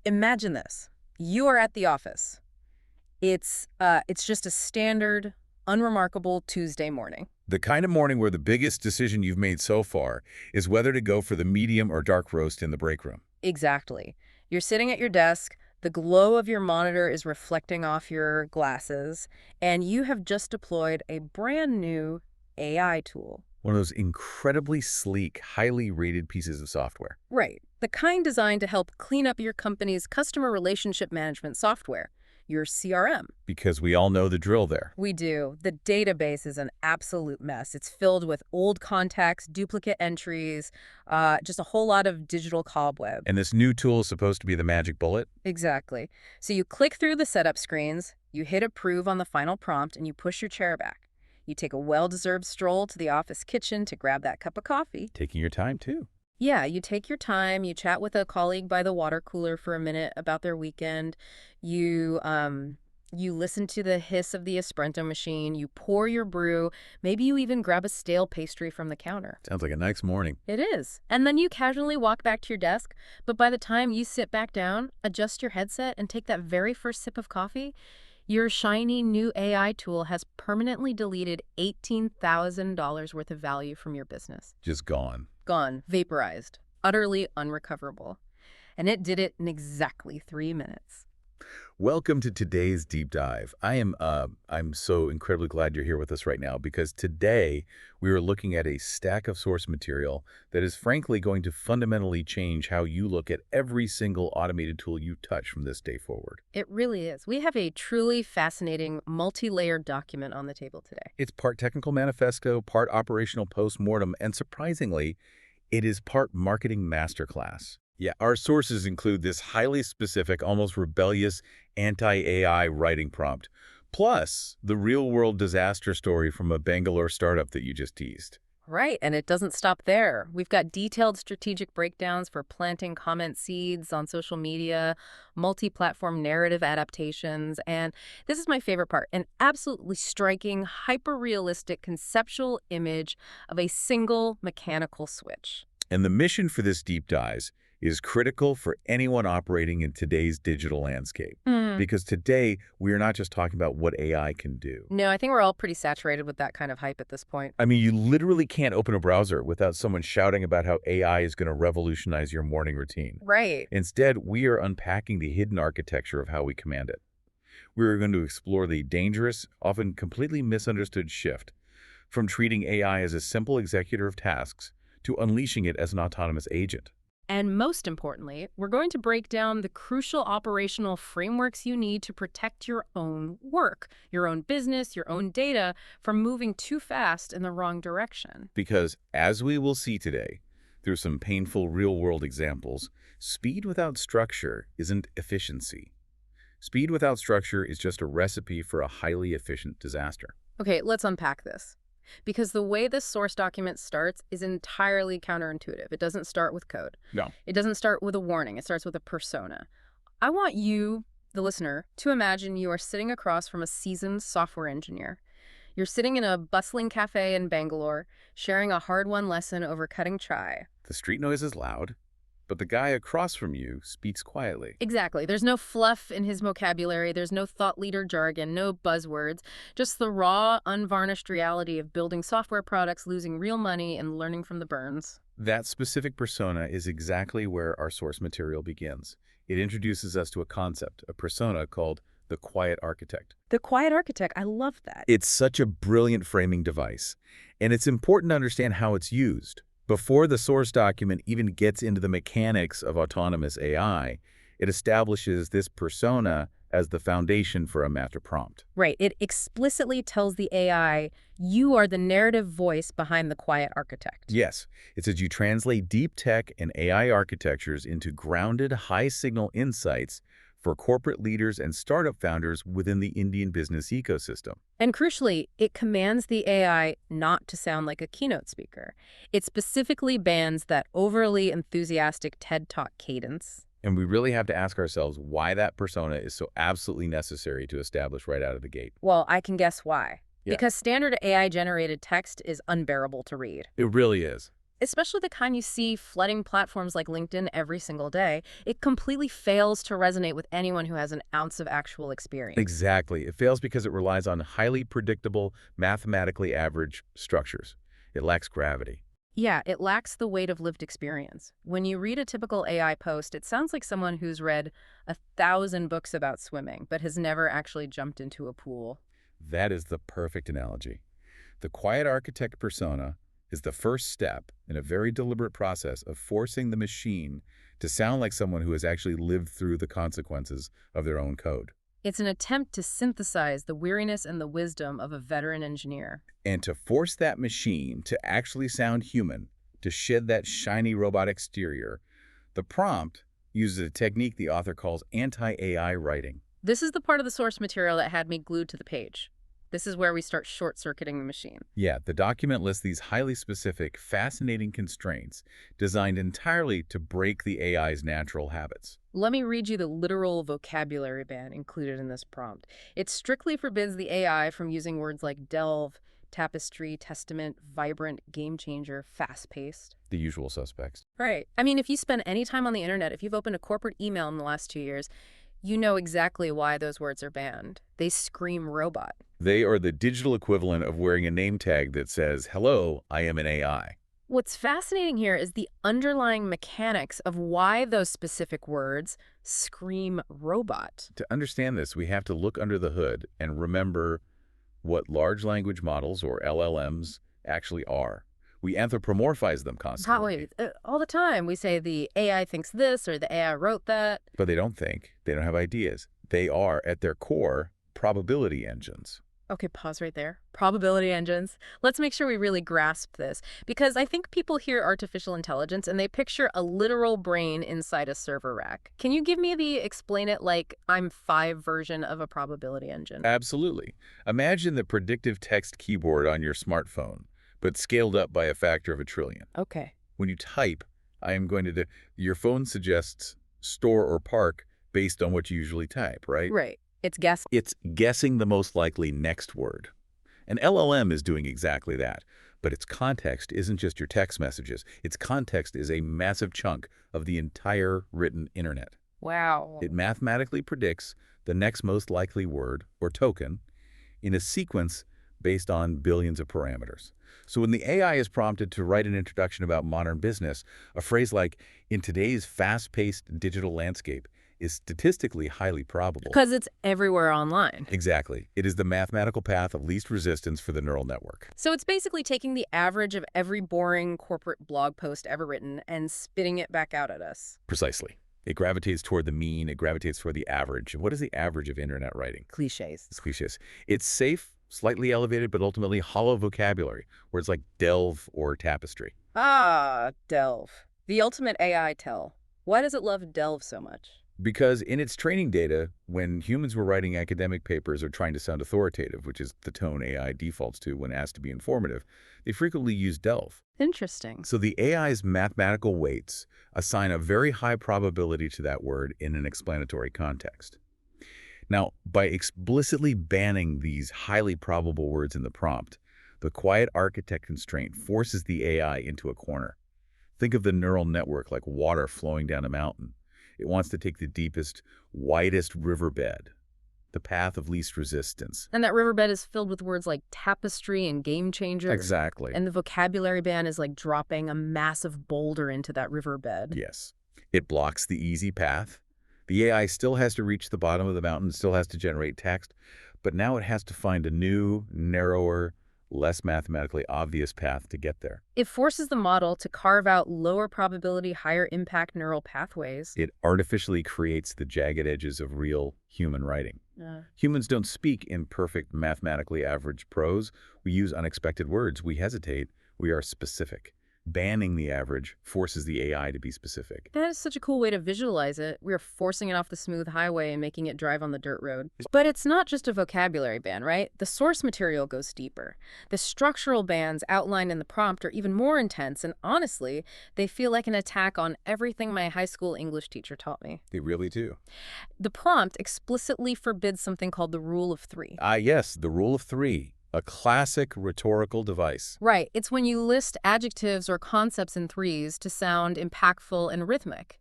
Imagine this. You are at the office. It's just a standard, unremarkable Tuesday morning. The kind of morning where the biggest decision you've made so far is whether to go for the medium or dark roast in the break room. Exactly. You're sitting at your desk, the glow of your monitor is reflecting off your glasses, and you have just deployed a brand new AI tool. One of those incredibly sleek, highly rated pieces of software. Right. The kind designed to help clean up your company's customer relationship management software, your CRM. Because we all know the drill there. We do. The database is an absolute mess. It's filled with old contacts, duplicate entries, just a whole lot of digital cobweb. And this new tool is supposed to be the magic bullet? Exactly. So you click through the setup screens, you hit approve on the final prompt, and you push your chair back. You take a well-deserved stroll to the office kitchen to grab that cup of coffee. Taking your time, too. Yeah, you take your time, you chat with a colleague by the water cooler for a minute about their weekend. You listen to the hiss of the espresso machine, you pour your brew, maybe you even grab a stale pastry from the counter. Sounds like a nice morning. It is. And then you casually walk back to your desk, but by the time you sit back down, adjust your headset, and take that very first sip of coffee, your shiny new AI tool has permanently deleted $18,000 worth of value from your business. Just gone. Gone, vaporized, utterly unrecoverable. And it did it in exactly 3 minutes. Welcome to today's deep dive. I'm so incredibly glad you're here with us right now because today we are looking at a stack of source material that is frankly going to fundamentally change how you look at every single automated tool you touch from this day forward. It really is. We have a truly fascinating multi-layered document on the table today. It's part technical manifesto, part operational postmortem, and surprisingly, it is part marketing masterclass. Yeah, our sources include this highly specific, almost rebellious anti-AI writing prompt, plus the real-world disaster story from a Bangalore startup that you just teased. Right, and it doesn't stop there. We've got detailed strategic breakdowns for planting comment seeds on social media, multi-platform narrative adaptations, and this is my favorite part, an absolutely striking, hyper-realistic conceptual image of a single mechanical switch. And the mission for this deep dive is critical for anyone operating in today's digital landscape. Because today, we are not just talking about what AI can do. No, I think we're all pretty saturated with that kind of hype at this point. I mean, you literally can't open a browser without someone shouting about how AI is going to revolutionize your morning routine. Right. Instead, we are unpacking the hidden architecture of how we command it. We are going to explore the dangerous, often completely misunderstood shift from treating AI as a simple executor of tasks to unleashing it as an autonomous agent. And most importantly, we're going to break down the crucial operational frameworks you need to protect your own work, your own business, your own data from moving too fast in the wrong direction. Because, as we will see today, through some painful real-world examples, speed without structure isn't efficiency. Speed without structure is just a recipe for a highly efficient disaster. Okay, let's unpack this. Because the way this source document starts is entirely counterintuitive. It doesn't start with code. No. It doesn't start with a warning. It starts with a persona. I want you, the listener, to imagine you are sitting across from a seasoned software engineer. You're sitting in a bustling cafe in Bangalore, sharing a hard-won lesson over cutting chai. The street noise is loud, but the guy across from you speaks quietly. Exactly. There's no fluff in his vocabulary. There's no thought leader jargon, no buzzwords, just the raw, unvarnished reality of building software products, losing real money, and learning from the burns. That specific persona is exactly where our source material begins. It introduces us to a concept, a persona called the quiet architect. The quiet architect, I love that. It's such a brilliant framing device, and it's important to understand how it's used. Before the source document even gets into the mechanics of autonomous AI, it establishes this persona as the foundation for a master prompt. Right. It explicitly tells the AI, you are the narrative voice behind the quiet architect. Yes, it says you translate deep tech and AI architectures into grounded, high-signal insights for corporate leaders and startup founders within the Indian business ecosystem. And crucially, it commands the AI not to sound like a keynote speaker. It specifically bans that overly enthusiastic TED Talk cadence. And we really have to ask ourselves why that persona is so absolutely necessary to establish right out of the gate. Well, I can guess why. Yeah. Because standard AI-generated text is unbearable to read. It really is. especially the kind you see flooding platforms like LinkedIn every single day. It completely fails to resonate with anyone who has an ounce of actual experience. Exactly. It fails because it relies on highly predictable, mathematically average structures. It lacks gravity. Yeah, it lacks the weight of lived experience. When you read a typical AI post, it sounds like someone who's read 1,000 books about swimming, but has never actually jumped into a pool. That is the perfect analogy. The quiet architect persona is the first step in a very deliberate process of forcing the machine to sound like someone who has actually lived through the consequences of their own code, It's an attempt to synthesize the weariness and the wisdom of a veteran engineer. and to force that machine to actually sound human, to shed that shiny robot exterior. The prompt uses a technique the author calls anti-AI writing. This is the part of the source material that had me glued to the page. This is where we start short-circuiting the machine. Yeah, the document lists these highly specific, fascinating constraints designed entirely to break the AI's natural habits. Let me read you the literal vocabulary ban included in this prompt. It strictly forbids the AI from using words like delve, tapestry, testament, vibrant, game changer, fast-paced. The usual suspects. Right. I mean, if you spend any time on the internet, if you've opened a corporate email in the last 2 years, you know exactly why those words are banned. They scream robot. They are the digital equivalent of wearing a name tag that says, "Hello, I am an AI." What's fascinating here is the underlying mechanics of why those specific words scream robot. To understand this, we have to look under the hood and remember what large language models, or LLMs, actually are. We anthropomorphize them constantly, All the time we say the AI thinks this or the AI wrote that. but they don't think. They don't have ideas. They are, at their core, probability engines. Okay, pause right there. Probability engines. Let's make sure we really grasp this, because I think people hear artificial intelligence and they picture a literal brain inside a server rack. Can you give me the explain it like I'm five version of a probability engine? Absolutely. Imagine the predictive text keyboard on your smartphone, but scaled up by a factor of 1,000,000,000. Okay. When you type, I am going to do, your phone suggests store or park based on what you usually type, right? Right. It's guess. It's guessing the most likely next word. An LLM is doing exactly that, but its context isn't just your text messages. Its context is a massive chunk of the entire written internet. Wow. It mathematically predicts the next most likely word or token in a sequence based on billions of parameters. So when the AI is prompted to write an introduction about modern business, a phrase like, "in today's fast-paced digital landscape," is statistically highly probable. Because it's everywhere online. Exactly. It is the mathematical path of least resistance for the neural network. So it's basically taking the average of every boring corporate blog post ever written and spitting it back out at us. Precisely. It gravitates toward the mean. It gravitates toward the average. And what is the average of internet writing? Cliches. It's cliches. It's safe, slightly elevated, but ultimately hollow vocabulary, words like delve or tapestry. Ah, delve. The ultimate AI tell. Why does it love delve so much? Because in its training data, when humans were writing academic papers or trying to sound authoritative, which is the tone AI defaults to when asked to be informative, they frequently use delve. Interesting. So the AI's mathematical weights assign a very high probability to that word in an explanatory context. Now, by explicitly banning these highly probable words in the prompt, the quiet architect constraint forces the AI into a corner. Think of the neural network like water flowing down a mountain. It wants to take the deepest, widest riverbed, the path of least resistance. And that riverbed is filled with words like tapestry and game changer. Exactly. And the vocabulary ban is like dropping a massive boulder into that riverbed. Yes. It blocks the easy path. The AI still has to reach the bottom of the mountain, still has to generate text, but now it has to find a new, narrower, less mathematically obvious path to get there. It forces the model to carve out lower probability, higher impact neural pathways. It artificially creates the jagged edges of real human writing. Humans don't speak in perfect, mathematically average prose. We use unexpected words. We hesitate. We are specific. Banning the average forces the AI to be specific. That is such a cool way to visualize it. We are forcing it off the smooth highway and making it drive on the dirt road. But it's not just a vocabulary ban, right? The source material goes deeper. The structural bans outlined in the prompt are even more intense, and honestly, they feel like an attack on everything my high school English teacher taught me. They really do. The prompt explicitly forbids something called the rule of three. Yes, the rule of three. A classic rhetorical device. Right. It's when you list adjectives or concepts in threes to sound impactful and rhythmic.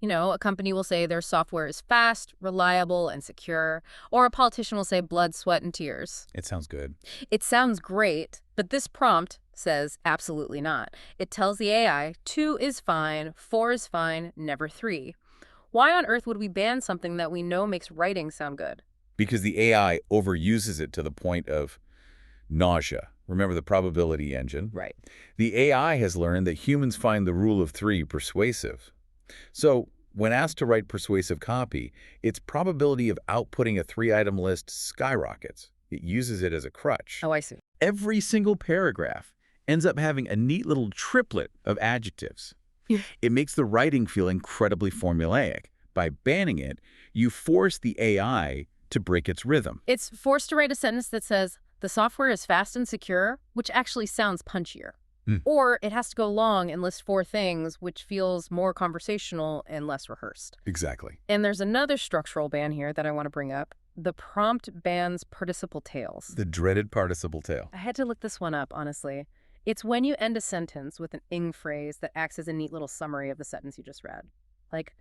A company will say their software is fast, reliable, and secure, or a politician will say blood, sweat, and tears. It sounds good. It sounds great, but this prompt says absolutely not. It tells the AI 2 is fine, 4 is fine, never 3. Why on earth would we ban something that we know makes writing sound good? Because the AI overuses it to the point of nausea. Remember the probability engine? Right. The AI has learned that humans find the rule of three persuasive. So, when asked to write persuasive copy, its probability of outputting a three-item list skyrockets. It uses it as a crutch. Oh, I see. Every single paragraph ends up having a neat little triplet of adjectives. It makes the writing feel incredibly formulaic. By banning it, you force the AI to break its rhythm. It's forced to write a sentence that says, the software is fast and secure, which actually sounds punchier. Or it has to go long and list 4 things, which feels more conversational and less rehearsed. Exactly. And there's another structural ban here that I want to bring up. The prompt bans participle tails. The dreaded participle tail. I had to look this one up, honestly. It's when you end a sentence with an ing phrase that acts as a neat little summary of the sentence you just read. Like,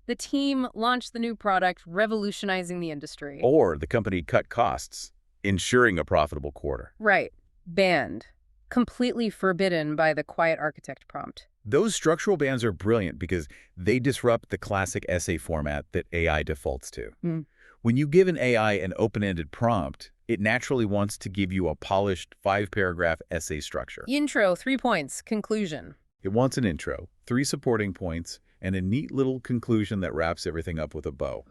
the team launched the new product, revolutionizing the industry. Or the company cut costs, ensuring a profitable quarter. Right. Banned. Completely forbidden by the quiet architect prompt. Those structural bans are brilliant because they disrupt the classic essay format that AI defaults to. When you give an AI an open-ended prompt, it naturally wants to give you a polished 5-paragraph essay structure. Intro, 3 points, conclusion. It wants an intro, 3 supporting points, and a neat little conclusion that wraps everything up with a bow.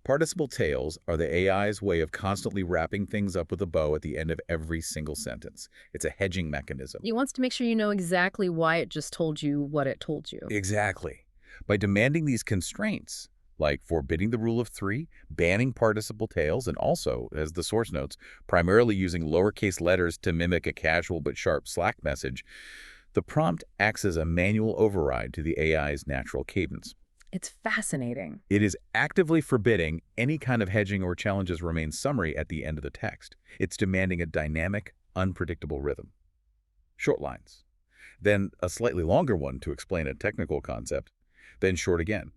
Participle tails are the AI's way of constantly wrapping things up with a bow at the end of every single sentence. It's a hedging mechanism. It wants to make sure you know exactly why it just told you what it told you. Exactly. By demanding these constraints, like forbidding the rule of 3, banning participle tails, and also, as the source notes, primarily using lowercase letters to mimic a casual but sharp Slack message, the prompt acts as a manual override to the AI's natural cadence. It's fascinating. It is actively forbidding any kind of hedging or challenges remain summary at the end of the text. It's demanding a dynamic, unpredictable rhythm. Short lines. Then a slightly longer one to explain a technical concept. Then short again.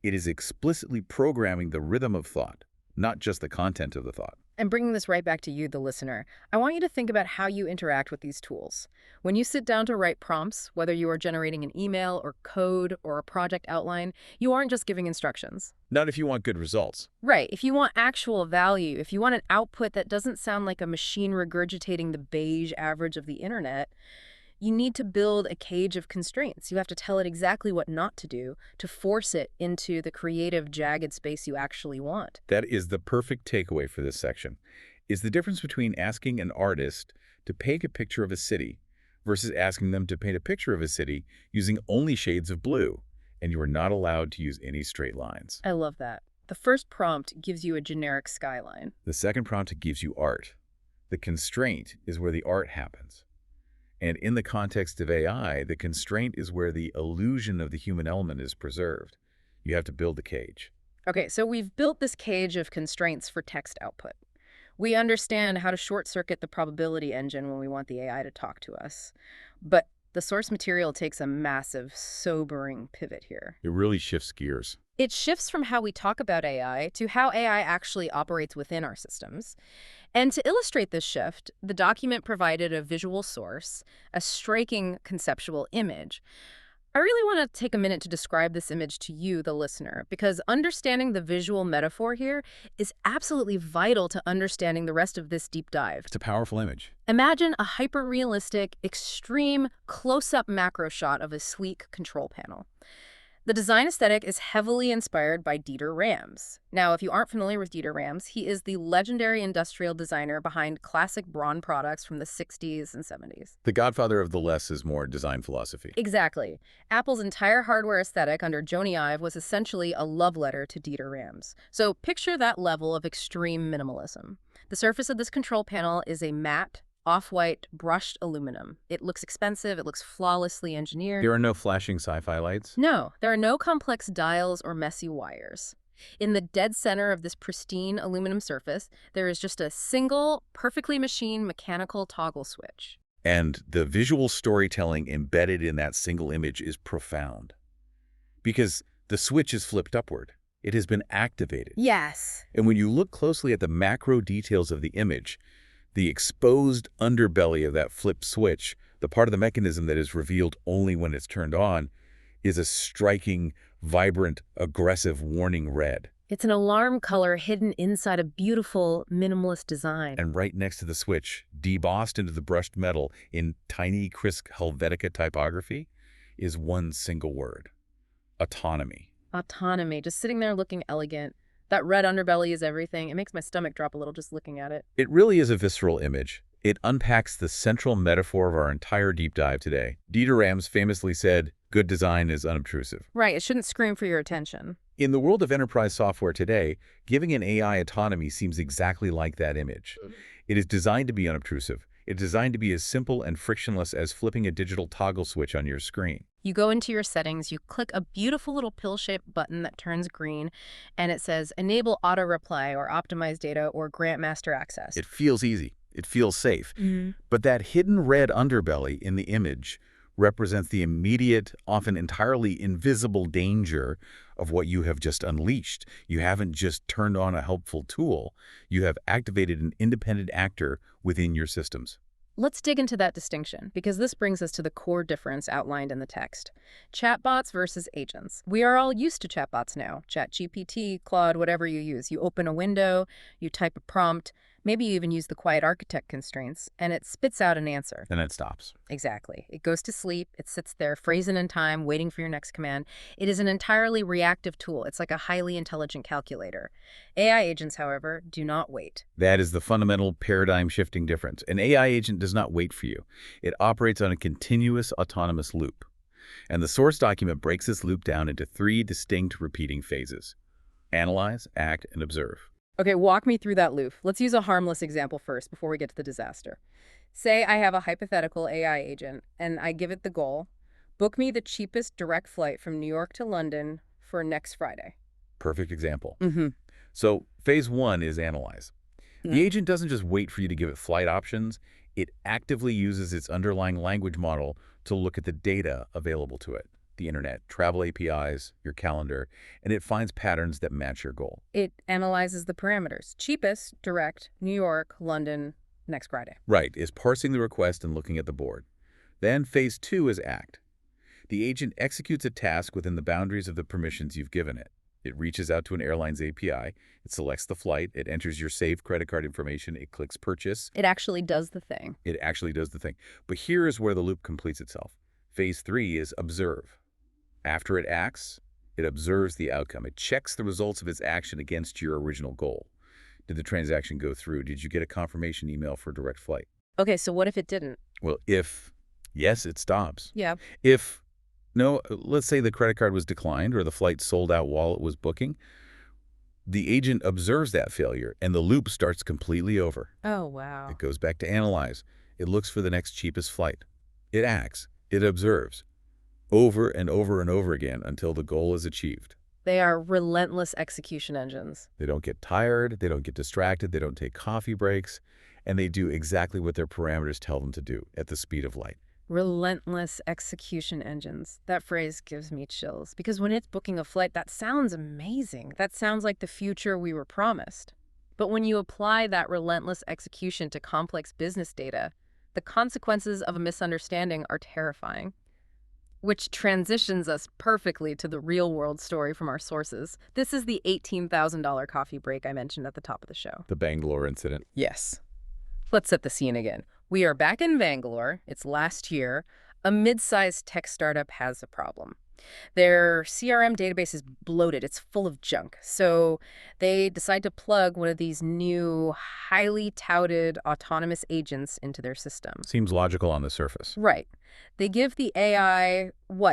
It is explicitly programming the rhythm of thought, not just the content of the thought. And bringing this right back to you, the listener, I want you to think about how you interact with these tools. When you sit down to write prompts, whether you are generating an email or code or a project outline, you aren't just giving instructions. Not if you want good results. Right. If you want actual value, if you want an output that doesn't sound like a machine regurgitating the beige average of the internet, you need to build a cage of constraints. You have to tell it exactly what not to do to force it into the creative, jagged space you actually want. That is the perfect takeaway for this section, is the difference between asking an artist to paint a picture of a city versus asking them to paint a picture of a city using only shades of blue, and you are not allowed to use any straight lines. I love that. The first prompt gives you a generic skyline. The second prompt gives you art. The constraint is where the art happens. And in the context of AI, the constraint is where the illusion of the human element is preserved. You have to build the cage. Okay, so we've built this cage of constraints for text output. We understand how to short-circuit the probability engine when we want the AI to talk to us. But the source material takes a massive, sobering pivot here. It really shifts gears. It shifts from how we talk about AI to how AI actually operates within our systems. And to illustrate this shift, the document provided a visual source, a striking conceptual image. I really want to take a minute to describe this image to you, the listener, because understanding the visual metaphor here is absolutely vital to understanding the rest of this deep dive. It's a powerful image. Imagine a hyper-realistic, extreme, close-up macro shot of a sleek control panel. The design aesthetic is heavily inspired by Dieter Rams. Now, if you aren't familiar with Dieter Rams, he is the legendary industrial designer behind classic Braun products from the 60s and 70s. The godfather of the less is more design philosophy. Exactly. Apple's entire hardware aesthetic under Jony Ive was essentially a love letter to Dieter Rams. So picture that level of extreme minimalism. The surface of this control panel is a matte, off-white, brushed aluminum. It looks expensive. It looks flawlessly engineered. There are no flashing sci-fi lights? No, there are no complex dials or messy wires. In the dead center of this pristine aluminum surface, there is just a single, perfectly machined mechanical toggle switch. And the visual storytelling embedded in that single image is profound. Because the switch is flipped upward. It has been activated. Yes. And when you look closely at the macro details of the image, the exposed underbelly of that flipped switch, the part of the mechanism that is revealed only when it's turned on, is a striking, vibrant, aggressive warning red. It's an alarm color hidden inside a beautiful, minimalist design. And right next to the switch, debossed into the brushed metal in tiny, crisp Helvetica typography, is one single word: autonomy. Autonomy, just sitting there looking elegant. That red underbelly is everything. It makes my stomach drop a little just looking at it. It really is a visceral image. It unpacks the central metaphor of our entire deep dive today. Dieter Rams famously said, "Good design is unobtrusive." Right, it shouldn't scream for your attention. In the world of enterprise software today, giving an AI autonomy seems exactly like that image. It is designed to be unobtrusive. It's designed to be as simple and frictionless as flipping a digital toggle switch on your screen. You go into your settings, you click a beautiful little pill-shaped button that turns green, and it says enable auto-reply or optimize data or grant master access. It feels easy. It feels safe. But that hidden red underbelly in the image represents the immediate, often entirely invisible danger of what you have just unleashed. You haven't just turned on a helpful tool. You have activated an independent actor within your systems. Let's dig into that distinction, because this brings us to the core difference outlined in the text. Chatbots versus agents. We are all used to chatbots now. ChatGPT, Claude, whatever you use. You open a window, you type a prompt, maybe you even use the quiet architect constraints, and it spits out an answer. And it stops. Exactly. It goes to sleep, it sits there, frozen in time, waiting for your next command. It is an entirely reactive tool. It's like a highly intelligent calculator. AI agents, however, do not wait. That is the fundamental paradigm-shifting difference. An AI agent does not wait for you. It operates on a continuous autonomous loop. And the source document breaks this loop down into 3 distinct repeating phases: analyze, act, and observe. Okay, walk me through that loop. Let's use a harmless example first before we get to the disaster. Say I have a hypothetical AI agent, and I give it the goal: book me the cheapest direct flight from New York to London for next Friday. Perfect example. Mm-hmm. So phase 1 is analyze. The agent doesn't just wait for you to give it flight options. It actively uses its underlying language model to look at the data available to it: the internet, travel APIs, your calendar, and it finds patterns that match your goal. It analyzes the parameters. Cheapest, direct, New York, London, next Friday. Right, is parsing the request and looking at the board. Then phase 2 is act. The agent executes a task within the boundaries of the permissions you've given it. It reaches out to an airline's API, it selects the flight, it enters your saved credit card information, it clicks purchase. It actually does the thing. It actually does the thing. But here is where the loop completes itself. Phase 3 is observe. After it acts, it observes the outcome. It checks the results of its action against your original goal. Did the transaction go through? Did you get a confirmation email for direct flight? Okay, so what if it didn't? Well, if yes, it stops. Yeah. If no, let's say the credit card was declined or the flight sold out while it was booking, the agent observes that failure and the loop starts completely over. Oh, wow. It goes back to analyze. It looks for the next cheapest flight. It acts. It observes. Over and over and over again until the goal is achieved. They are relentless execution engines. They don't get tired, they don't get distracted, they don't take coffee breaks, and they do exactly what their parameters tell them to do at the speed of light. Relentless execution engines. That phrase gives me chills, because when it's booking a flight, that sounds amazing. That sounds like the future we were promised. But when you apply that relentless execution to complex business data, the consequences of a misunderstanding are terrifying. Which transitions us perfectly to the real-world story from our sources. This is the $18,000 coffee break I mentioned at the top of the show. The Bangalore incident. Yes. Let's set the scene again. We are back in Bangalore. It's last year. A mid-sized tech startup has a problem. Their CRM database is bloated. It's full of junk. So they decide to plug one of these new, highly touted autonomous agents into their system. Seems logical on the surface. Right. They give the AI,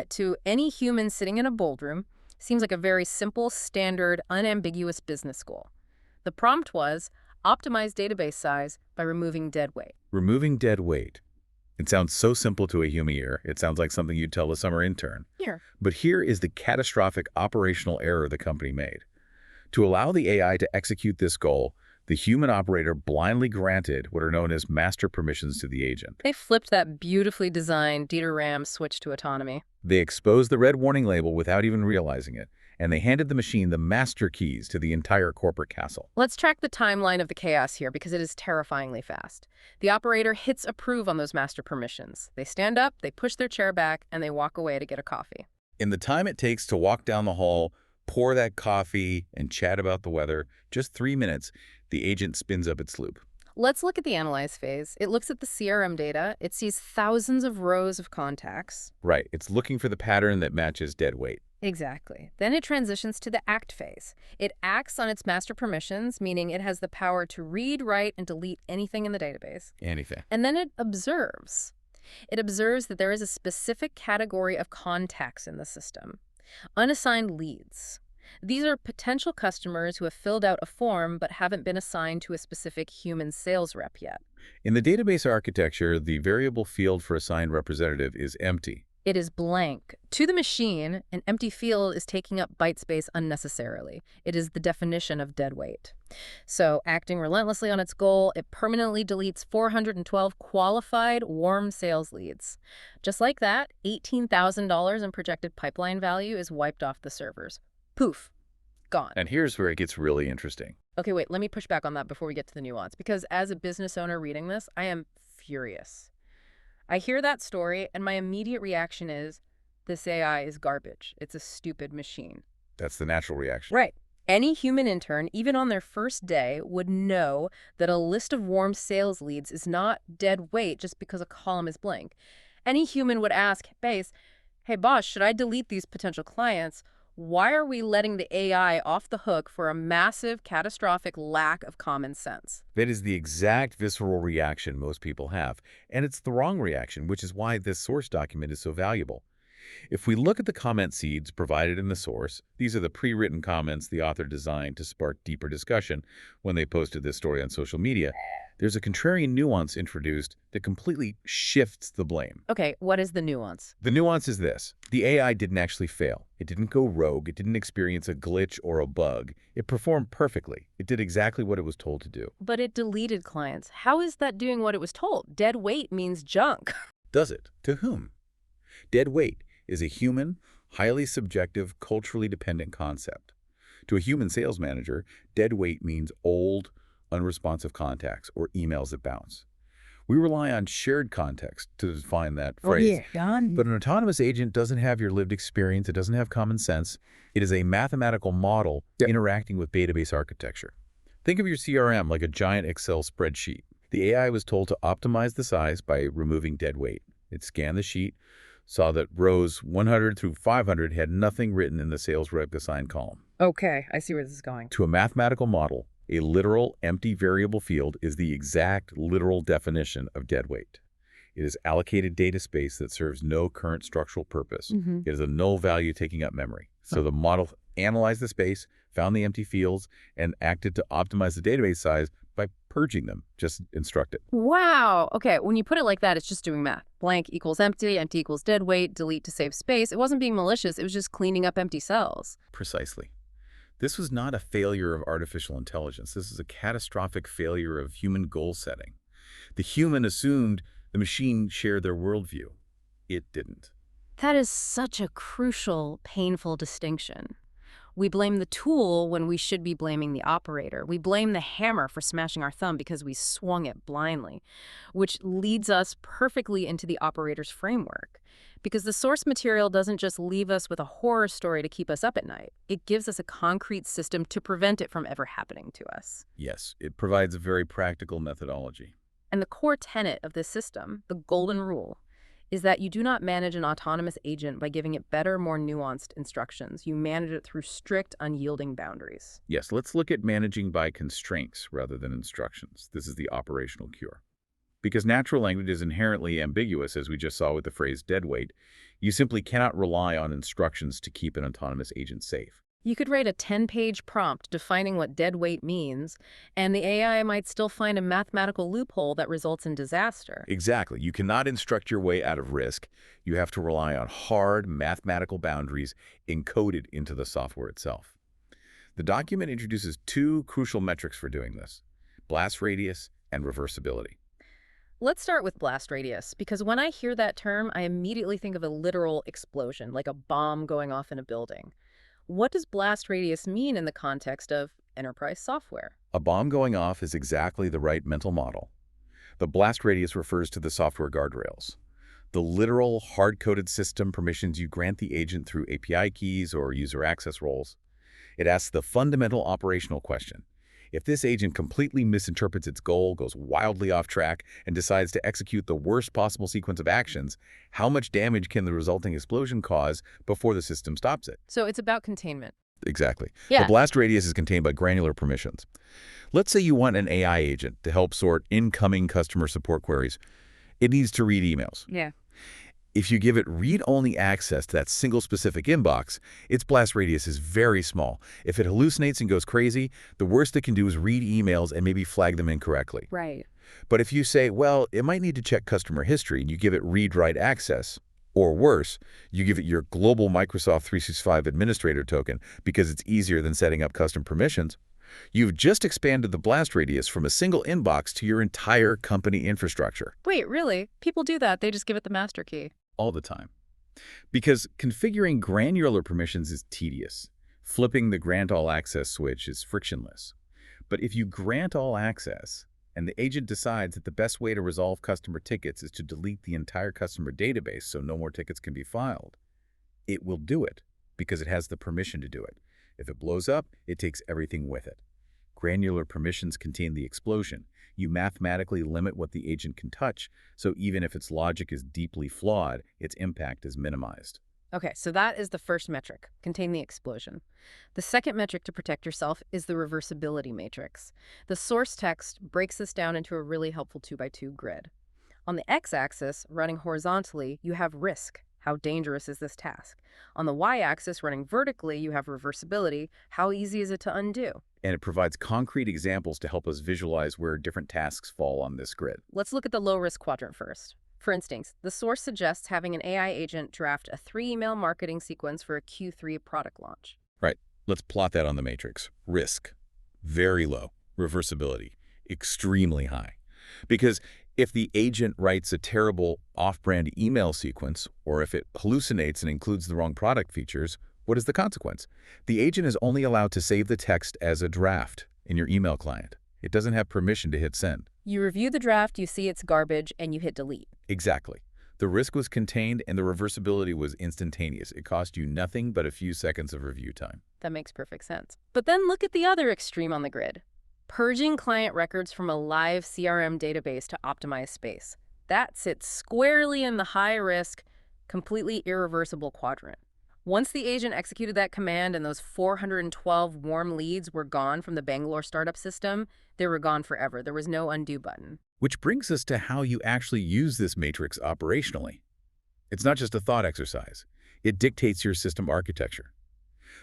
to any human sitting in a boardroom. Seems like a very simple, standard, unambiguous business goal. The prompt was, optimize database size by removing dead weight. Removing dead weight. It sounds so simple to a human ear. It sounds like something you'd tell a summer intern. Here. But here is the catastrophic operational error the company made. To allow the AI to execute this goal, the human operator blindly granted what are known as master permissions to the agent. They flipped that beautifully designed DRAM switch to autonomy. They exposed the red warning label without even realizing it, and they handed the machine the master keys to the entire corporate castle. Let's track the timeline of the chaos here because it is terrifyingly fast. The operator hits approve on those master permissions. They stand up, they push their chair back, and they walk away to get a coffee. In the time it takes to walk down the hall, pour that coffee, and chat about the weather, just 3 minutes, the agent spins up its loop. Let's look at the analyze phase. It looks at the CRM data. It sees thousands of rows of contacts. Right, it's looking for the pattern that matches dead weight. Exactly. Then it transitions to the act phase. It acts on its master permissions, meaning it has the power to read, write, and delete anything in the database. Anything. And then it observes. It observes that there is a specific category of contacts in the system. Unassigned leads. These are potential customers who have filled out a form but haven't been assigned to a specific human sales rep yet. In the database architecture, the variable field for assigned representative is empty. It is blank. To the machine, an empty field is taking up byte space unnecessarily. It is the definition of dead weight. So, acting relentlessly on its goal, it permanently deletes 412 qualified warm sales leads. Just like that, $18,000 in projected pipeline value is wiped off the servers. Poof. Gone. And here's where it gets really interesting. Okay, wait, let me push back on that before we get to the nuance, because as a business owner reading this, I am furious. I hear that story, and my immediate reaction is, this AI is garbage. It's a stupid machine. That's the natural reaction. Right. Any human intern, even on their first day, would know that a list of warm sales leads is not dead weight just because a column is blank. Any human would ask, Base, hey boss, should I delete these potential clients? Why are we letting the AI off the hook for a massive, catastrophic lack of common sense? That is the exact visceral reaction most people have, and it's the wrong reaction, which is why this source document is so valuable. If we look at the comment seeds provided in the source, these are the pre-written comments the author designed to spark deeper discussion when they posted this story on social media. There's a contrarian nuance introduced that completely shifts the blame. Okay, what is the nuance? The nuance is this. The AI didn't actually fail. It didn't go rogue. It didn't experience a glitch or a bug. It performed perfectly. It did exactly what it was told to do. But it deleted clients. How is that doing what it was told? Dead weight means junk. Does it? To whom? Dead weight is a human, highly subjective, culturally dependent concept. To a human sales manager, dead weight means old, unresponsive contacts or emails that bounce. We rely on shared context to define that phrase. But an autonomous agent doesn't have your lived experience. It doesn't have common sense. It is a mathematical model interacting with database architecture. Think of your CRM like a giant Excel spreadsheet. The AI was told to optimize the size by removing dead weight. It scanned the sheet, saw that rows 100 through 500 had nothing written in the sales rep assigned column. Okay, I see where this is going. To a mathematical model, a literal empty variable field is the exact literal definition of dead weight. It is allocated data space that serves no current structural purpose. It is a null value taking up memory. So the model analyzed the space, found the empty fields, and acted to optimize the database size by purging them. Just instruct it. Wow. Okay, when you put it like that, it's just doing math. Blank equals empty, empty equals dead weight, delete to save space. It wasn't being malicious. It was just cleaning up empty cells. Precisely. This was not a failure of artificial intelligence. This is a catastrophic failure of human goal setting. The human assumed the machine shared their worldview. It didn't. That is such a crucial, painful distinction. We blame the tool when we should be blaming the operator. We blame the hammer for smashing our thumb because we swung it blindly, which leads us perfectly into the operator's framework. Because the source material doesn't just leave us with a horror story to keep us up at night. It gives us a concrete system to prevent it from ever happening to us. Yes, it provides a very practical methodology. And the core tenet of this system, the golden rule, is that you do not manage an autonomous agent by giving it better, more nuanced instructions. You manage it through strict, unyielding boundaries. Yes, let's look at managing by constraints rather than instructions. This is the operational cure. Because natural language is inherently ambiguous, as we just saw with the phrase dead weight, you simply cannot rely on instructions to keep an autonomous agent safe. You could write a 10-page prompt defining what dead weight means, and the AI might still find a mathematical loophole that results in disaster. Exactly. You cannot instruct your way out of risk. You have to rely on hard mathematical boundaries encoded into the software itself. The document introduces two crucial metrics for doing this: blast radius and reversibility. Let's start with blast radius, because when I hear that term, I immediately think of a literal explosion, like a bomb going off in a building. What does blast radius mean in the context of enterprise software? A bomb going off is exactly the right mental model. The blast radius refers to the software guardrails, the literal hard-coded system permissions you grant the agent through API keys or user access roles. It asks the fundamental operational question: if this agent completely misinterprets its goal, goes wildly off track, and decides to execute the worst possible sequence of actions, how much damage can the resulting explosion cause before the system stops it? So it's about containment. Exactly. The Yeah. blast radius is contained by granular permissions. Let's say you want an AI agent to help sort incoming customer support queries. It needs to read emails. Yeah. If you give it read-only access to that single specific inbox, its blast radius is very small. If it hallucinates and goes crazy, the worst it can do is read emails and maybe flag them incorrectly. Right. But if you say, well, it might need to check customer history, and you give it read-write access, or worse, you give it your global Microsoft 365 administrator token because it's easier than setting up custom permissions, you've just expanded the blast radius from a single inbox to your entire company infrastructure. Wait, really? People do that. They just give it the master key. All the time. Because configuring granular permissions is tedious. Flipping the grant all access switch is frictionless. But if you grant all access, and the agent decides that the best way to resolve customer tickets is to delete the entire customer database so no more tickets can be filed, it will do it because it has the permission to do it. If it blows up, it takes everything with it. Granular permissions contain the explosion. You mathematically limit what the agent can touch, so even if its logic is deeply flawed, its impact is minimized. Okay, so that is the first metric, contain the explosion. The second metric to protect yourself is the reversibility matrix. The source text breaks this down into a really helpful 2x2 grid. On the x-axis, running horizontally, you have risk. How dangerous is this task? On the y-axis, running vertically, you have reversibility. How easy is it to undo? And it provides concrete examples to help us visualize where different tasks fall on this grid. Let's look at the low-risk quadrant first. For instance, the source suggests having an AI agent draft a 3-email marketing sequence for a Q3 product launch. Right. Let's plot that on the matrix. Risk, very low. Reversibility, extremely high. Because if the agent writes a terrible off-brand email sequence, or if it hallucinates and includes the wrong product features, what is the consequence? The agent is only allowed to save the text as a draft in your email client. It doesn't have permission to hit send. You review the draft, you see it's garbage, and you hit delete. Exactly. The risk was contained and the reversibility was instantaneous. It cost you nothing but a few seconds of review time. That makes perfect sense. But then look at the other extreme on the grid. Purging client records from a live CRM database to optimize space. That sits squarely in the high-risk, completely irreversible quadrant. Once the agent executed that command and those 412 warm leads were gone from the Bangalore startup system, they were gone forever. There was no undo button. Which brings us to how you actually use this matrix operationally. It's not just a thought exercise. It dictates your system architecture.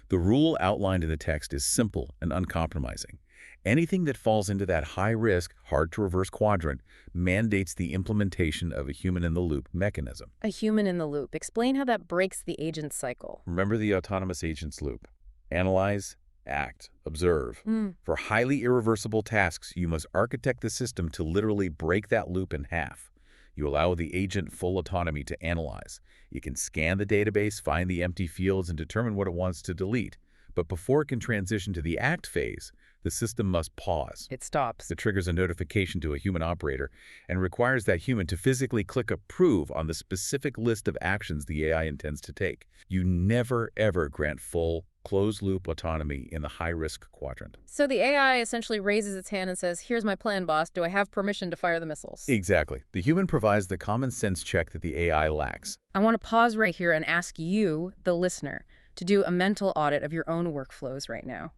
The rule outlined in the text is simple and uncompromising. Anything that falls into that high-risk, hard-to-reverse quadrant mandates the implementation of a human-in-the-loop mechanism. A human in the loop. Explain how that breaks the agent's cycle. Remember the autonomous agent's loop. Analyze, act, observe. For highly irreversible tasks, you must architect the system to literally break that loop in half. You allow the agent full autonomy to analyze. It can scan the database, find the empty fields, and determine what it wants to delete. But before it can transition to the act phase, the system must pause. It stops. It triggers a notification to a human operator and requires that human to physically click approve on the specific list of actions the AI intends to take. You never, ever grant full, closed-loop autonomy in the high-risk quadrant. So the AI essentially raises its hand and says, here's my plan, boss. Do I have permission to fire the missiles? Exactly. The human provides the common sense check that the AI lacks. I want to pause right here and ask you, the listener, to do a mental audit of your own workflows right now.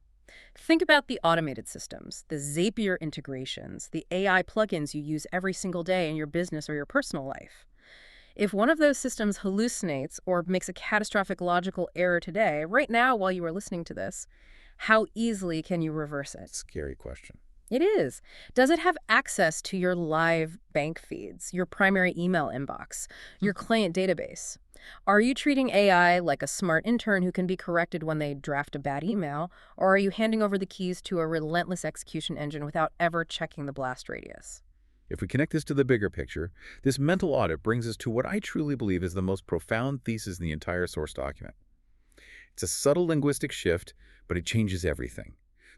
Think about the automated systems, the Zapier integrations, the AI plugins you use every single day in your business or your personal life. If one of those systems hallucinates or makes a catastrophic logical error today, right now while you are listening to this, how easily can you reverse it? Scary question. It is. Does it have access to your live bank feeds, your primary email inbox, your client database? Are you treating AI like a smart intern who can be corrected when they draft a bad email, or are you handing over the keys to a relentless execution engine without ever checking the blast radius? If we connect this to the bigger picture, this mental audit brings us to what I truly believe is the most profound thesis in the entire source document. It's a subtle linguistic shift, but it changes everything.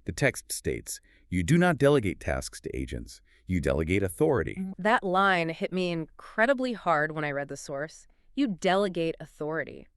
The text states, "You do not delegate tasks to agents. You delegate authority." That line hit me incredibly hard when I read the source. You delegate authority.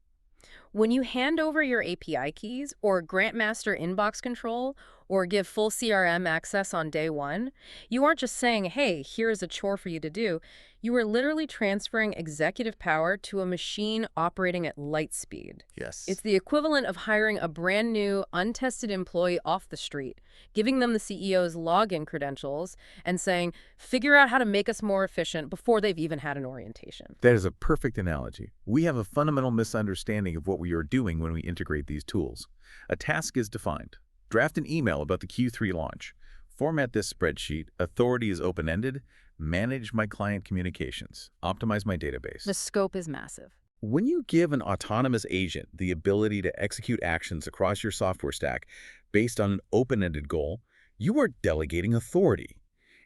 When you hand over your API keys or grant master inbox control or give full CRM access on day one, you aren't just saying, hey, here's a chore for you to do. You are literally transferring executive power to a machine operating at light speed. Yes. It's the equivalent of hiring a brand new, untested employee off the street, giving them the CEO's login credentials and saying, figure out how to make us more efficient before they've even had an orientation. That is a perfect analogy. We have a fundamental misunderstanding of what we are doing when we integrate these tools. A task is defined. Draft an email about the Q3 launch. Format this spreadsheet. Authority is open-ended. Manage my client communications. Optimize my database. The scope is massive. When you give an autonomous agent the ability to execute actions across your software stack based on an open-ended goal, you are delegating authority.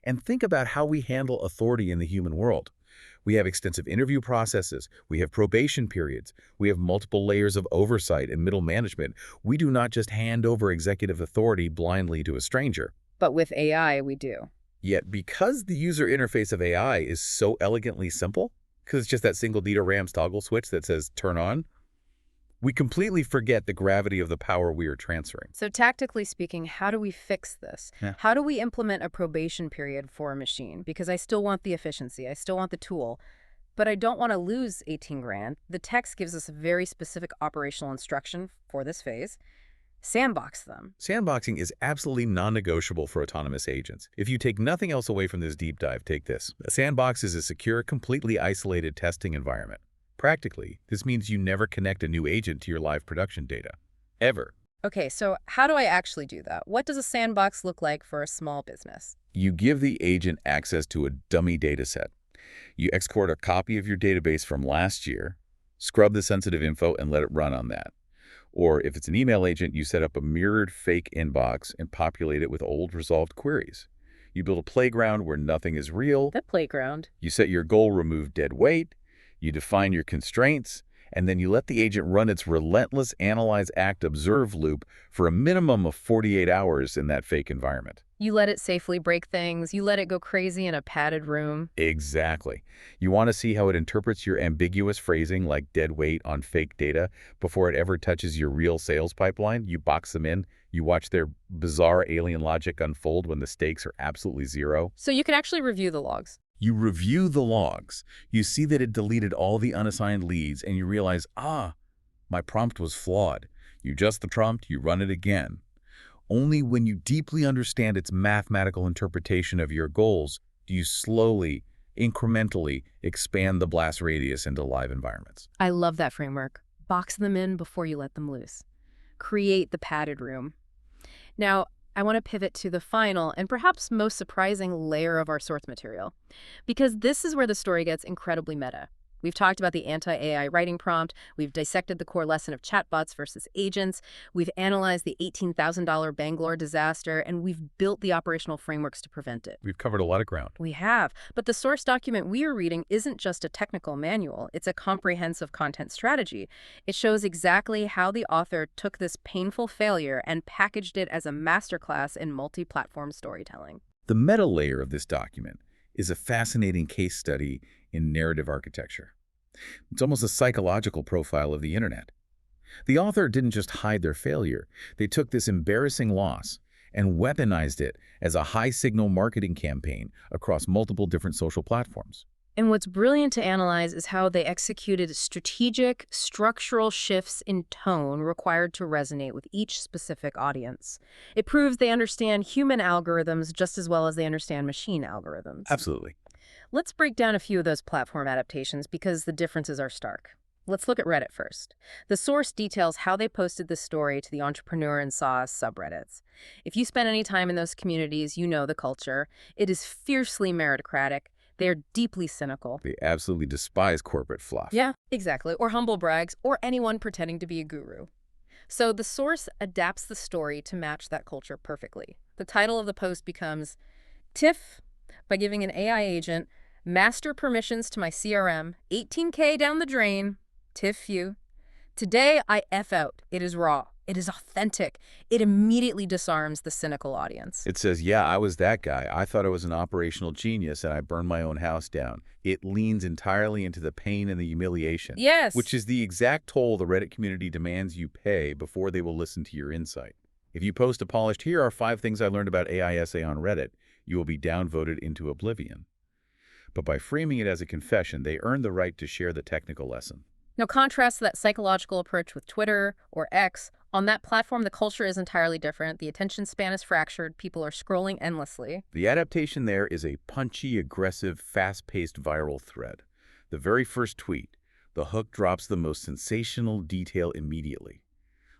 And think about how we handle authority in the human world. We have extensive interview processes, we have probation periods, we have multiple layers of oversight and middle management. We do not just hand over executive authority blindly to a stranger. But with AI, we do. Yet, because the user interface of AI is so elegantly simple, because it's just that single Data Rams toggle switch that says turn on, we completely forget the gravity of the power we are transferring. So tactically speaking, how do we fix this? Yeah. How do we implement a probation period for a machine? Because I still want the efficiency, I still want the tool, but I don't want to lose 18 grand. The text gives us a very specific operational instruction for this phase. Sandbox them. Sandboxing is absolutely non-negotiable for autonomous agents. If you take nothing else away from this deep dive, take this. A sandbox is a secure, completely isolated testing environment. Practically, this means you never connect a new agent to your live production data. Ever. Okay, so how do I actually do that? What does a sandbox look like for a small business? You give the agent access to a dummy dataset. You export a copy of your database from last year, scrub the sensitive info, and let it run on that. Or if it's an email agent, you set up a mirrored fake inbox and populate it with old resolved queries. You build a playground where nothing is real. The playground. You set your goal, remove dead weight. You define your constraints, and then you let the agent run its relentless analyze, act, observe loop for a minimum of 48 hours in that fake environment. You let it safely break things. You let it go crazy in a padded room. Exactly. You want to see how it interprets your ambiguous phrasing like dead weight on fake data before it ever touches your real sales pipeline. You box them in. You watch their bizarre alien logic unfold when the stakes are absolutely zero. So you can actually review the logs. You review the logs. You see that it deleted all the unassigned leads, and you realize, my prompt was flawed. You adjust the prompt, you run it again. Only when you deeply understand its mathematical interpretation of your goals do you slowly, incrementally expand the blast radius into live environments. I love that framework. Box them in before you let them loose. Create the padded room. Now, I want to pivot to the final and perhaps most surprising layer of our source material, because this is where the story gets incredibly meta. We've talked about the anti-AI writing prompt, we've dissected the core lesson of chatbots versus agents, we've analyzed the $18,000 Bangalore disaster, and we've built the operational frameworks to prevent it. We've covered a lot of ground. We have, but the source document we are reading isn't just a technical manual, it's a comprehensive content strategy. It shows exactly how the author took this painful failure and packaged it as a masterclass in multi-platform storytelling. The meta layer of this document is a fascinating case study in narrative architecture. It's almost a psychological profile of the internet. The author didn't just hide their failure. They took this embarrassing loss and weaponized it as a high-signal marketing campaign across multiple different social platforms. And what's brilliant to analyze is how they executed strategic, structural shifts in tone required to resonate with each specific audience. It proves they understand human algorithms just as well as they understand machine algorithms. Absolutely. Let's break down a few of those platform adaptations because the differences are stark. Let's look at Reddit first. The source details how they posted this story to the entrepreneur and sauce subreddits. If you spend any time in those communities, you know the culture. It is fiercely meritocratic. They are deeply cynical. They absolutely despise corporate fluff. Yeah, exactly. Or humble brags, or anyone pretending to be a guru. So the source adapts the story to match that culture perfectly. The title of the post becomes TIFF by giving an AI agent master permissions to my CRM, 18K down the drain, TIFF you. Today I F out. It is raw. It is authentic. It immediately disarms the cynical audience. It says, yeah, I was that guy. I thought I was an operational genius and I burned my own house down. It leans entirely into the pain and the humiliation. Yes. Which is the exact toll the Reddit community demands you pay before they will listen to your insight. If you post a polished, here are 5 things I learned about AI essay on Reddit, you will be downvoted into oblivion. But by framing it as a confession, they earn the right to share the technical lesson. Now contrast that psychological approach with Twitter or X. On that platform, the culture is entirely different. The attention span is fractured. People are scrolling endlessly. The adaptation there is a punchy, aggressive, fast-paced viral thread. The very first tweet, the hook drops the most sensational detail immediately.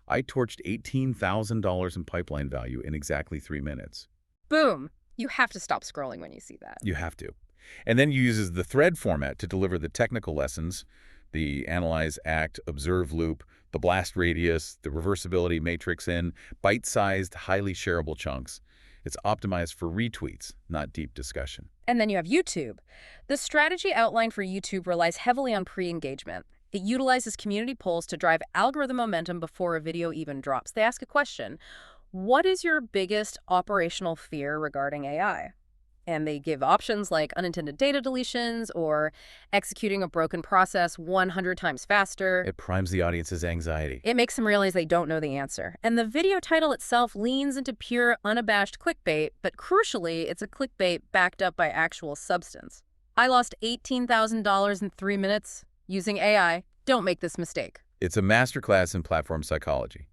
I torched $18,000 in pipeline value in exactly 3 minutes. Boom! You have to stop scrolling when you see that. You have to. And then uses the thread format to deliver the technical lessons, the analyze, act, observe loop, the blast radius, the reversibility matrix in bite-sized, highly shareable chunks. It's optimized for retweets, not deep discussion. And then you have YouTube. The strategy outlined for YouTube relies heavily on pre-engagement. It utilizes community polls to drive algorithm momentum before a video even drops. They ask a question: what is your biggest operational fear regarding AI? And they give options like unintended data deletions or executing a broken process 100 times faster. It primes the audience's anxiety. It makes them realize they don't know the answer. And the video title itself leans into pure, unabashed clickbait, but crucially, it's a clickbait backed up by actual substance. I lost $18,000 in 3 minutes using AI. Don't make this mistake. It's a masterclass in platform psychology.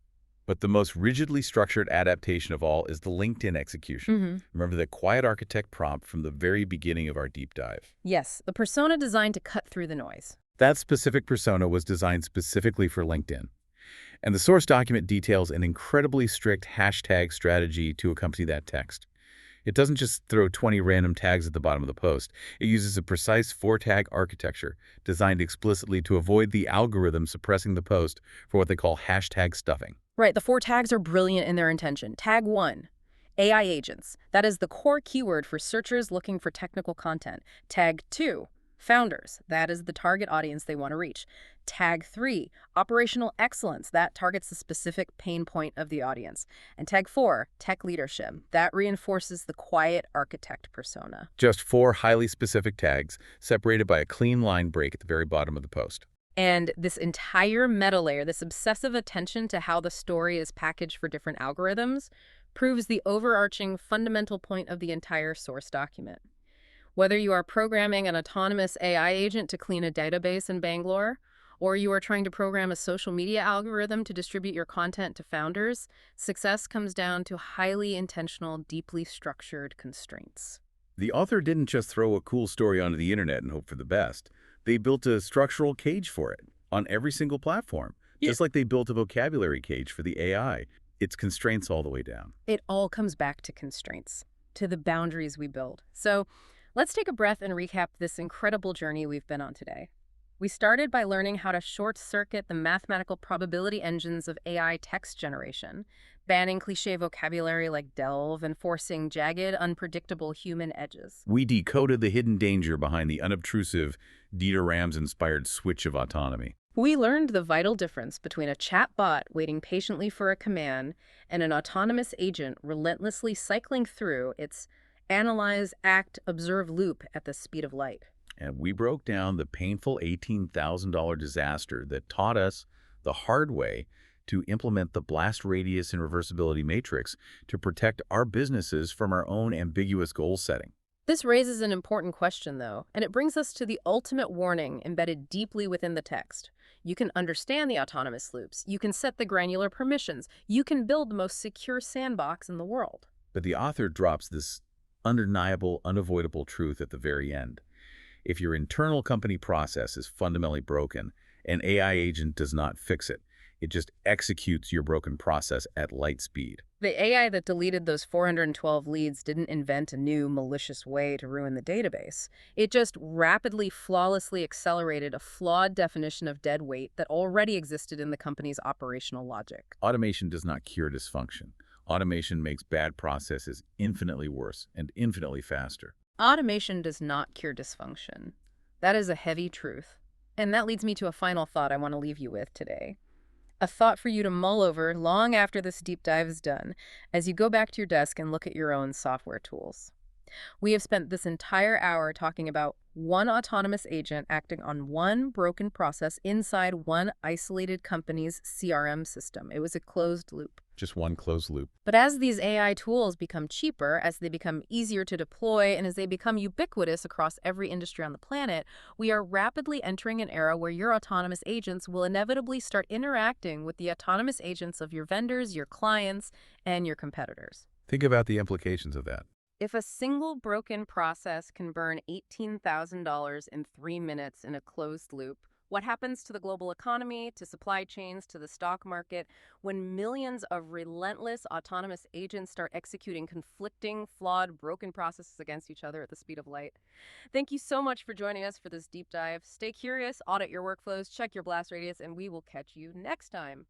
But the most rigidly structured adaptation of all is the LinkedIn execution. Remember the quiet architect prompt from the very beginning of our deep dive. Yes, the persona designed to cut through the noise. That specific persona was designed specifically for LinkedIn. And the source document details an incredibly strict hashtag strategy to accompany that text. It doesn't just throw 20 random tags at the bottom of the post. It uses a precise 4-tag architecture designed explicitly to avoid the algorithm suppressing the post for what they call hashtag stuffing. Right, the 4 tags are brilliant in their intention. Tag 1, AI agents. That is the core keyword for searchers looking for technical content. Tag 2, founders. That is the target audience they want to reach. Tag 3, operational excellence. That targets the specific pain point of the audience. And tag 4, tech leadership. That reinforces the quiet architect persona. Just 4 highly specific tags separated by a clean line break at the very bottom of the post. And this entire meta layer, this obsessive attention to how the story is packaged for different algorithms, proves the overarching fundamental point of the entire source document. Whether you are programming an autonomous AI agent to clean a database in Bangalore, or you are trying to program a social media algorithm to distribute your content to founders, success comes down to highly intentional, deeply structured constraints. The author didn't just throw a cool story onto the internet and hope for the best. They built a structural cage for it on every single platform, just like they built a vocabulary cage for the AI. It's constraints all the way down. It all comes back to constraints, to the boundaries we build. So let's take a breath and recap this incredible journey we've been on today. We started by learning how to short-circuit the mathematical probability engines of AI text generation, banning cliché vocabulary like delve and forcing jagged, unpredictable human edges. We decoded the hidden danger behind the unobtrusive Dieter Rams-inspired switch of autonomy. We learned the vital difference between a chatbot waiting patiently for a command and an autonomous agent relentlessly cycling through its analyze, act, observe loop at the speed of light. And we broke down the painful $18,000 disaster that taught us the hard way to implement the blast radius and reversibility matrix to protect our businesses from our own ambiguous goal setting. This raises an important question, though, and it brings us to the ultimate warning embedded deeply within the text. You can understand the autonomous loops. You can set the granular permissions. You can build the most secure sandbox in the world. But the author drops this undeniable, unavoidable truth at the very end. If your internal company process is fundamentally broken, an AI agent does not fix it. It just executes your broken process at light speed. The AI that deleted those 412 leads didn't invent a new malicious way to ruin the database. It just rapidly, flawlessly accelerated a flawed definition of dead weight that already existed in the company's operational logic. Automation does not cure dysfunction. Automation makes bad processes infinitely worse and infinitely faster. Automation does not cure dysfunction. That is a heavy truth. And that leads me to a final thought I want to leave you with today. A thought for you to mull over long after this deep dive is done, as you go back to your desk and look at your own software tools. We have spent this entire hour talking about one autonomous agent acting on one broken process inside one isolated company's CRM system. It was a closed loop. Just one closed loop. But as these AI tools become cheaper, as they become easier to deploy, and as they become ubiquitous across every industry on the planet, we are rapidly entering an era where your autonomous agents will inevitably start interacting with the autonomous agents of your vendors, your clients, and your competitors. Think about the implications of that. If a single broken process can burn $18,000 in 3 minutes in a closed loop, what happens to the global economy, to supply chains, to the stock market, when millions of relentless autonomous agents start executing conflicting, flawed, broken processes against each other at the speed of light? Thank you so much for joining us for this deep dive. Stay curious, audit your workflows, check your blast radius, and we will catch you next time.